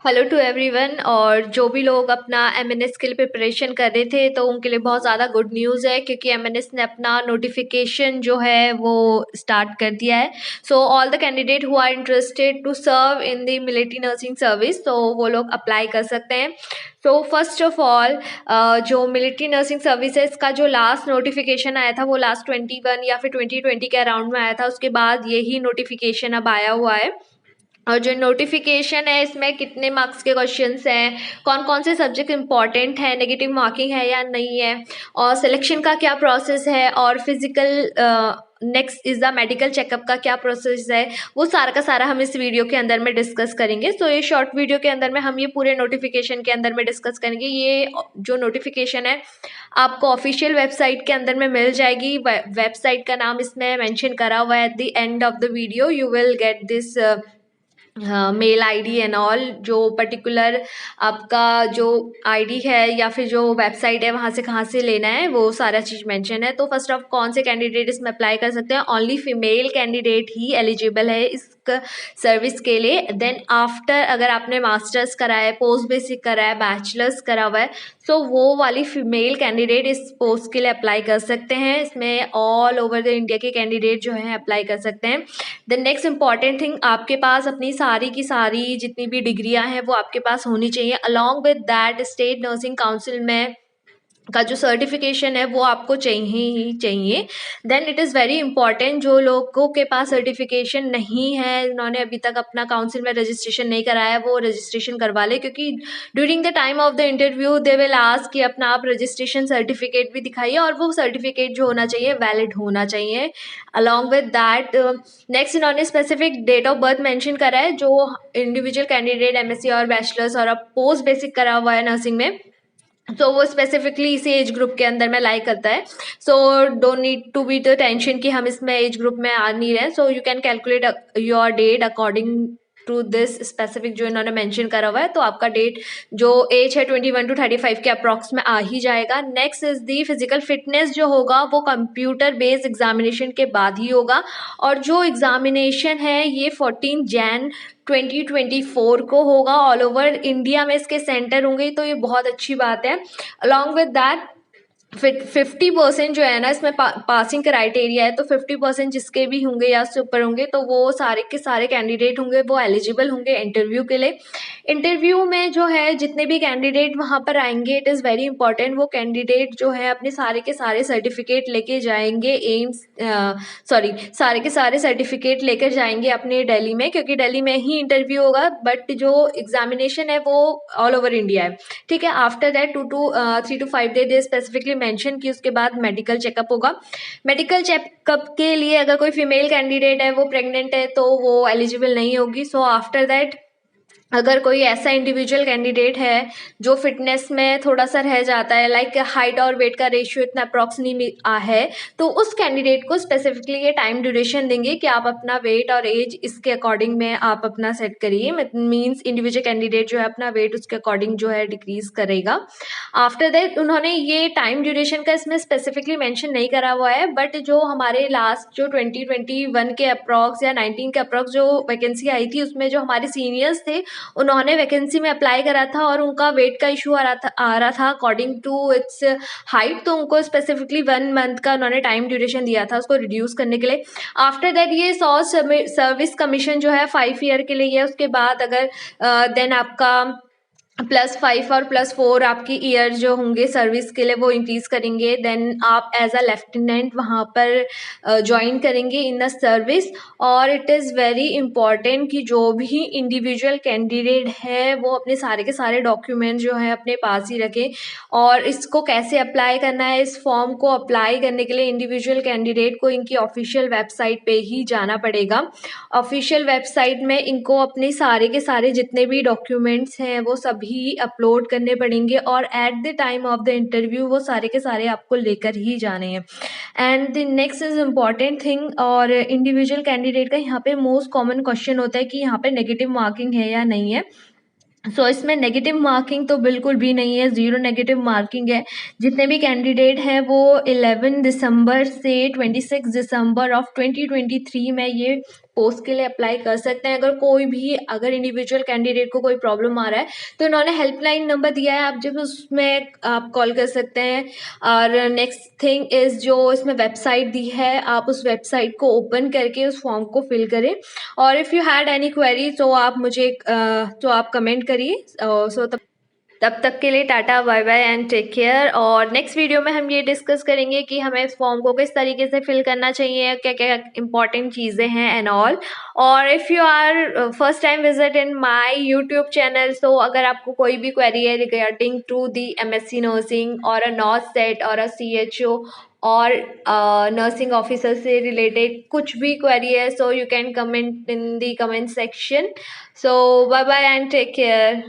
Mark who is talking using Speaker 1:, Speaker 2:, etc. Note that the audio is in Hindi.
Speaker 1: Hello to everyone. और जो भी लोग अपना एमएनएस के लिए प्रिपरेशन कर रहे थे तो उनके लिए बहुत ज़्यादा गुड न्यूज़ है, क्योंकि एमएनएस ने अपना नोटिफिकेशन जो है वो स्टार्ट कर दिया है। So all the candidate who are interested to serve in the military nursing service, तो वो लोग अप्लाई कर सकते हैं। सो फर्स्ट ऑफ ऑल, जो मिलिट्री नर्सिंग सर्विस है, इसका जो लास्ट नोटिफिकेशन आया था वो लास्ट 21 या फिर 2020 के अराउंड में आया था। उसके बाद यही नोटिफिकेशन अब आया हुआ है। और जो नोटिफिकेशन है इसमें कितने मार्क्स के क्वेश्चंस हैं, कौन कौन से सब्जेक्ट इंपॉर्टेंट है, नेगेटिव मार्किंग है या नहीं है, और सिलेक्शन का क्या प्रोसेस है, और physical next is the medical checkup का क्या प्रोसेस है, वो सारा का सारा हम इस वीडियो के अंदर में डिस्कस करेंगे। सो ये शॉर्ट वीडियो के अंदर में हम ये पूरे नोटिफिकेशन के अंदर में डिस्कस करेंगे। ये जो नोटिफिकेशन है आपको ऑफिशियल वेबसाइट के अंदर में मिल जाएगी। वेबसाइट का नाम इसमें मेंशन करा हुआ है। At the end of the video you will get this mail ID and all. जो पर्टिकुलर आपका जो आईडी है या फिर जो वेबसाइट है वहाँ से कहाँ से लेना है वो सारा चीज़ मेंशन है। तो फर्स्ट ऑफ कौन से कैंडिडेट इसमें अप्लाई कर सकते हैं, ओनली फीमेल कैंडिडेट ही एलिजिबल है इस सर्विस के लिए। देन आफ्टर अगर आपने मास्टर्स करा है, पोस्ट बेसिक करा है, बैचलर्स करा हुआ है, सो वो वाली फीमेल कैंडिडेट इस पोस्ट के लिए अप्लाई कर सकते हैं। इसमें ऑल ओवर द इंडिया के कैंडिडेट जो हैं अप्लाई कर सकते हैं। द नेक्स्ट इंपॉर्टेंट थिंग, आपके पास अपनी सारी की सारी जितनी भी डिग्रियां हैं वो आपके पास होनी चाहिए। Along with that state nursing council में का जो सर्टिफिकेशन है वो आपको चाहिए ही चाहिए। Then it is very important, जो लोगों के पास सर्टिफिकेशन नहीं है, उन्होंने अभी तक अपना काउंसिल में रजिस्ट्रेशन नहीं कराया, वो रजिस्ट्रेशन करवा ले, क्योंकि during the time of the interview they will ask कि अपना आप रजिस्ट्रेशन सर्टिफिकेट भी दिखाइए, और वो सर्टिफिकेट जो होना चाहिए वैलिड होना चाहिए। अलॉन्ग विद दैट नेक्स्ट इन्होंने specific date of birth mention करा है। जो इंडिविजुअल कैंडिडेट एमएससी और बैचलर्स और अब पोस्ट बेसिक करा हुआ है नर्सिंग में, तो वो स्पेसिफिकली इसी एज ग्रुप के अंदर में लाई करता है। So don't need to be the tension कि हम इसमें एज ग्रुप में आ नहीं रहे। So you can calculate your date according to this specific जो इन्होंने मेंशन करा हुआ है। तो आपका डेट जो एज है 21 to 35 के अप्रॉक्स में आ ही जाएगा। Next is the physical fitness, जो होगा वो कंप्यूटर बेस्ड एग्जामिनेशन के बाद ही होगा, और जो एग्जामिनेशन है ये 14 जैन 2024 को होगा। ऑल ओवर इंडिया में इसके सेंटर होंगे, तो ये बहुत अच्छी बात है। अलॉन्ग विद दैट 50% जो है ना इसमें पासिंग क्राइटेरिया है, तो 50% जिसके भी होंगे या उससे ऊपर होंगे तो वो सारे के सारे कैंडिडेट होंगे वो एलिजिबल होंगे इंटरव्यू के लिए। इंटरव्यू में जो है जितने भी कैंडिडेट वहाँ पर आएंगे, इट इज़ वेरी इंपॉर्टेंट, वो कैंडिडेट जो है अपने सारे के सारे सर्टिफिकेट लेके जाएंगे एम्स सारे के सारे सर्टिफिकेट लेकर जाएंगे अपने दिल्ली में, क्योंकि दिल्ली में ही इंटरव्यू होगा, बट जो एग्जामिनेशन है वो ऑल ओवर इंडिया है। ठीक है। After that 3 to 5 day specifically mention कि उसके बाद मेडिकल चेकअप होगा। मेडिकल चेकअप के लिए अगर कोई फीमेल कैंडिडेट है, वो प्रेग्नेंट है, तो वो एलिजिबल नहीं होगी। सो आफ्टर दैट अगर कोई ऐसा इंडिविजुअल कैंडिडेट है जो फिटनेस में थोड़ा सा रह जाता है, लाइक हाइट और वेट का रेशियो इतना अप्रॉक्स नहीं है, तो उस कैंडिडेट को स्पेसिफिकली ये टाइम ड्यूरेशन देंगे कि आप अपना वेट और एज इसके अकॉर्डिंग में आप अपना सेट करिए। मीन्स इंडिविजुअल कैंडिडेट जो है अपना वेट उसके अकॉर्डिंग जो है डिक्रीज करेगा। आफ्टर दैट उन्होंने ये टाइम ड्यूरेशन का इसमें स्पेसिफिकली मेंशन नहीं करा हुआ है, बट जो हमारे लास्ट जो 2021 के अप्रॉक्स या 19 के अप्रॉक्स जो वैकेंसी आई थी, उसमें जो हमारे सीनियर्स थे उन्होंने वैकेंसी में अप्लाई करा था और उनका वेट का इशू आ रहा था अकॉर्डिंग टू इट्स हाइट, तो उनको स्पेसिफिकली 1 मंथ का उन्होंने टाइम ड्यूरेशन दिया था उसको रिड्यूस करने के लिए। आफ्टर दैट ये 100 सर्विस कमीशन जो है 5 ईयर के लिए है। उसके बाद अगर देन आपका +5 और +4 आपकी ईयर जो होंगे सर्विस के लिए वो इंक्रीज करेंगे। देन आप एज अ लेफ्टिनेंट वहाँ पर ज्वाइन करेंगे इन द सर्विस। और इट इज़ वेरी इंपॉर्टेंट कि जो भी इंडिविजुअल कैंडिडेट है वो अपने सारे के सारे डॉक्यूमेंट जो है अपने पास ही रखें। और इसको कैसे अप्लाई करना है, इस फॉर्म को अप्लाई करने के लिए इंडिविजुअल कैंडिडेट को इनकी ऑफिशियल वेबसाइट पे ही जाना पड़ेगा। ऑफिशियल वेबसाइट में इनको अपने सारे के सारे जितने भी डॉक्यूमेंट्स हैं वो सभी अपलोड करने पड़ेंगे, और at the time of the interview वो सारे के सारे आपको लेकर ही जाने हैं। And the next is important thing, और इंडिविजुअल कैंडिडेट का यहाँ पे मोस्ट कॉमन क्वेश्चन होता है कि यहाँ पे नेगेटिव मार्किंग है या नहीं है। सो इसमें नेगेटिव मार्किंग तो बिल्कुल भी नहीं है, 0 नेगेटिव मार्किंग है। जितने भी कैंडिडेट हैं वो 11 दिसंबर से 26 दिसंबर ऑफ 2023 में ये पोस्ट के लिए अप्लाई कर सकते हैं। अगर इंडिविजुअल कैंडिडेट को कोई प्रॉब्लम आ रहा है तो इन्होंने हेल्पलाइन नंबर दिया है, आप जब उसमें आप कॉल कर सकते हैं। और नेक्स्ट थिंग इज़ जो इसमें वेबसाइट दी है, आप उस वेबसाइट को ओपन करके उस फॉर्म को फिल करें। और if you had any query तो आप कमेंट करिए। सो तब तक के लिए tata, bye bye and take care. और नेक्स्ट वीडियो में हम ये डिस्कस करेंगे कि हमें इस फॉर्म को किस तरीके से फिल करना चाहिए, क्या क्या इंपॉर्टेंट चीज़ें हैं एंड ऑल। और if you are first time visit in my YouTube channel, so अगर आपको कोई भी क्वेरी है regarding to the MSc nursing और अ नॉर्थ सेट और अ CHO और नर्सिंग ऑफिसर से रिलेटेड कुछ भी क्वेरी है, so you can comment in the comment section. So bye bye and take care.